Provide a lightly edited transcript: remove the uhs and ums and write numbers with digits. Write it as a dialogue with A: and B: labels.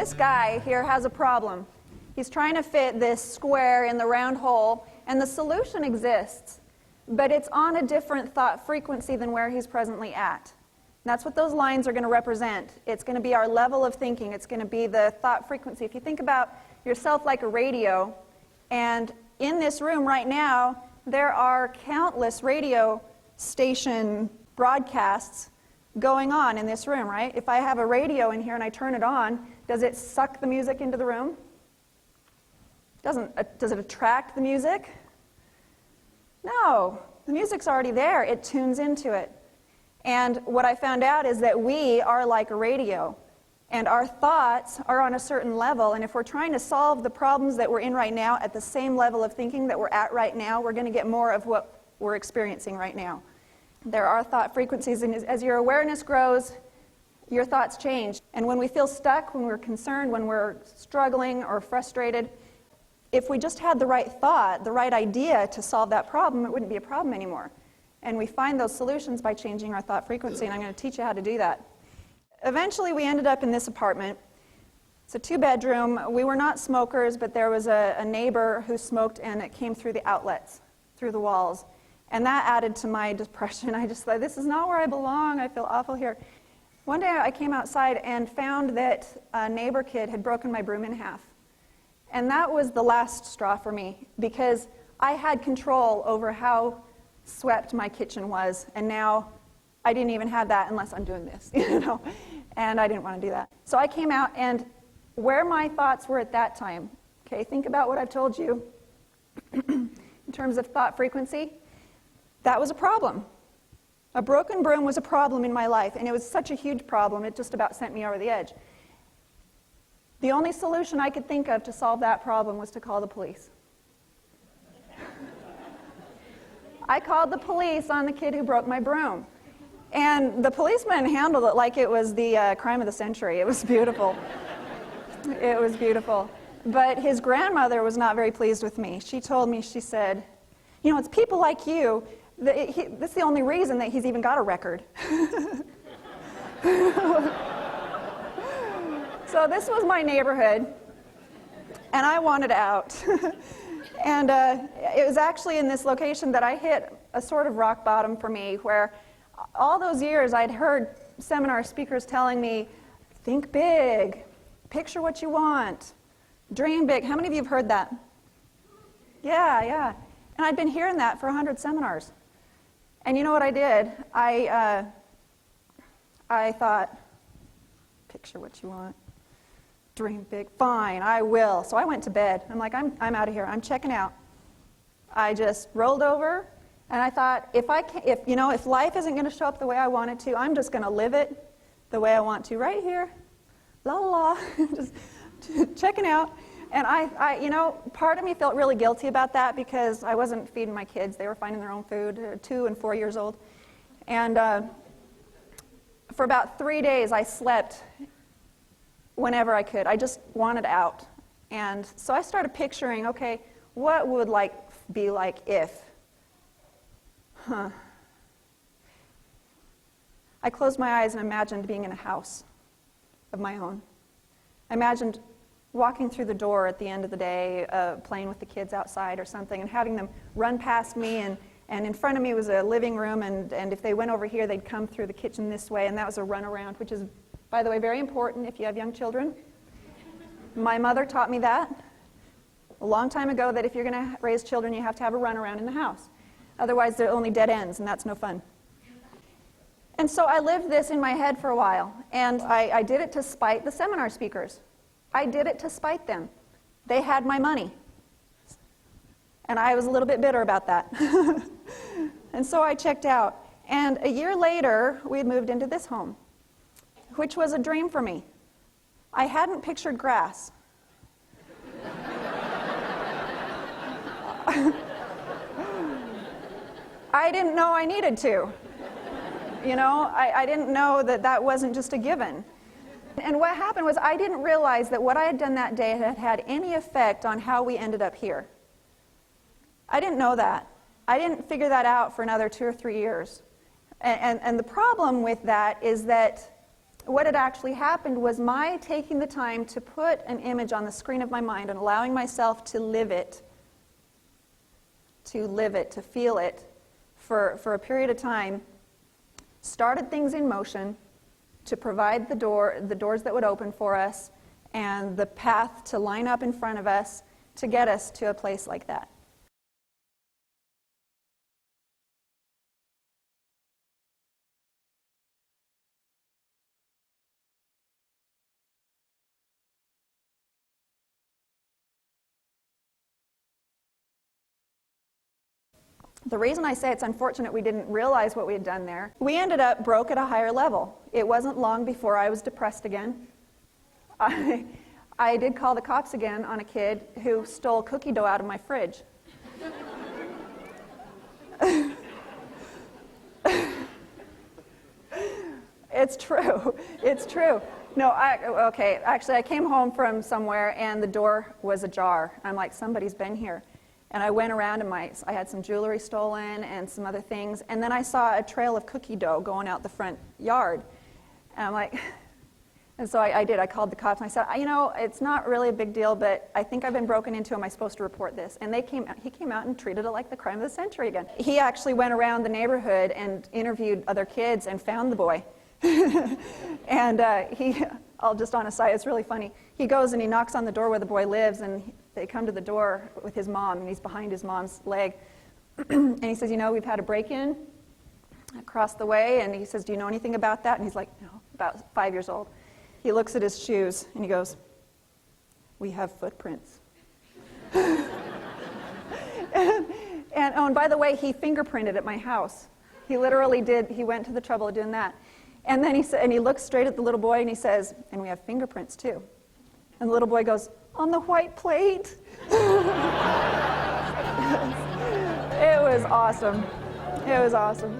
A: this guy here has a problem. He's trying to fit this square in the round hole, and the solution exists, but it's on a different thought frequency than where he's presently at. And that's what those lines are going to represent. It's going to be our level of thinking. It's going to be the thought frequency. If you think about yourself like a radio, and in this room right now, there are countless radio station broadcasts going on in this room, right? If I have a radio in here and I turn it on, does it suck the music into the room? Does it attract the music? No, the music's already there. It tunes into it. And what I found out is that we are like a radio, and our thoughts are on a certain level, and if we're trying to solve the problems that we're in right now at the same level of thinking that we're at right now, we're going to get more of what we're experiencing right now. There are thought frequencies, and as your awareness grows, your thoughts change. And when we feel stuck, when we're concerned, when we're struggling or frustrated, if we just had the right thought, the right idea to solve that problem, it wouldn't be a problem anymore. And we find those solutions by changing our thought frequency, and I'm going to teach you how to do that. Eventually, we ended up in this apartment. It's a 2-bedroom. We were not smokers, but there was a neighbor who smoked, and it came through the outlets, through the walls. And that added to my depression. I just thought, this is not where I belong. I feel awful here. One day, I came outside and found that a neighbor kid had broken my broom in half. And that was the last straw for me, because I had control over how swept my kitchen was, and now I didn't even have that unless I'm doing this, and I didn't want to do that. So I came out, and where my thoughts were at that time, okay, think about what I've told you in terms of thought frequency. That was a problem. A broken broom was a problem in my life, and it was such a huge problem, it just about sent me over the edge. The only solution I could think of to solve that problem was to call the police. I called the police on the kid who broke my broom. And the policeman handled it like it was the crime of the century. It was beautiful. It was beautiful. But his grandmother was not very pleased with me. She told me, she said, it's people like you, that's the only reason that he's even got a record. So this was my neighborhood, and I wanted out. And it was actually in this location that I hit a sort of rock bottom for me, where all those years I'd heard seminar speakers telling me, think big, picture what you want, dream big. How many of you have heard that? Yeah. And I'd been hearing that for 100 seminars. And you know what I did? I thought, picture what you want. Dream big. Fine, I will. So I went to bed. I'm like, I'm out of here. I'm checking out. I just rolled over, and I thought, if life isn't going to show up the way I want it to, I'm just going to live it the way I want to, right here. La la la. Just checking out. And I part of me felt really guilty about that because I wasn't feeding my kids. They were finding their own food, 2 and 4 years old. And for about 3 days, I slept whenever I could. I just wanted out. And so I started picturing, okay, what would be like if? I closed my eyes and imagined being in a house of my own. I imagined walking through the door at the end of the day, playing with the kids outside or something, and having them run past me, and in front of me was a living room, and if they went over here, they'd come through the kitchen this way, and that was a runaround, which is, by the way, very important if you have young children. My mother taught me that a long time ago, that if you're going to raise children, you have to have a runaround in the house. Otherwise, they're only dead ends, and that's no fun. And so I lived this in my head for a while, and I did it to spite the seminar speakers. I did it to spite them. They had my money. And I was a little bit bitter about that. And so I checked out. And a year later, we had moved into this home, which was a dream for me. I hadn't pictured grass. I didn't know I needed to. I didn't know that wasn't just a given. And what happened was I didn't realize that what I had done that day had had any effect on how we ended up here. I didn't know that. I didn't figure that out for another 2 or 3 years. And the problem with that is that what had actually happened was my taking the time to put an image on the screen of my mind and allowing myself to live it, to feel it for a period of time, started things in motion to provide the doors that would open for us and the path to line up in front of us to get us to a place like that. The reason I say it's unfortunate we didn't realize what we had done there, we ended up broke at a higher level. It wasn't long before I was depressed again. I did call the cops again on a kid who stole cookie dough out of my fridge. It's true. It's true. No, actually I came home from somewhere and the door was ajar. I'm like, somebody's been here. And I went around and I had some jewelry stolen and some other things. And then I saw a trail of cookie dough going out the front yard. And I'm like, and so I did. I called the cops and I said, you know, it's not really a big deal, but I think I've been broken into. Am I supposed to report this? And he came out and treated it like the crime of the century again. He actually went around the neighborhood and interviewed other kids and found the boy. And I'll just on a side, it's really funny. He goes and he knocks on the door where the boy lives, and they come to the door with his mom, and he's behind his mom's leg. And he says, you know, we've had a break-in across the way, and he says, do you know anything about that? And he's like, no, about 5 years old. He looks at his shoes, and he goes, we have footprints. And by the way, he fingerprinted at my house. He literally did. He went to the trouble of doing that. And then he looks straight at the little boy and he says, and we have fingerprints too. And the little boy goes, on the white plate. It was awesome. It was awesome.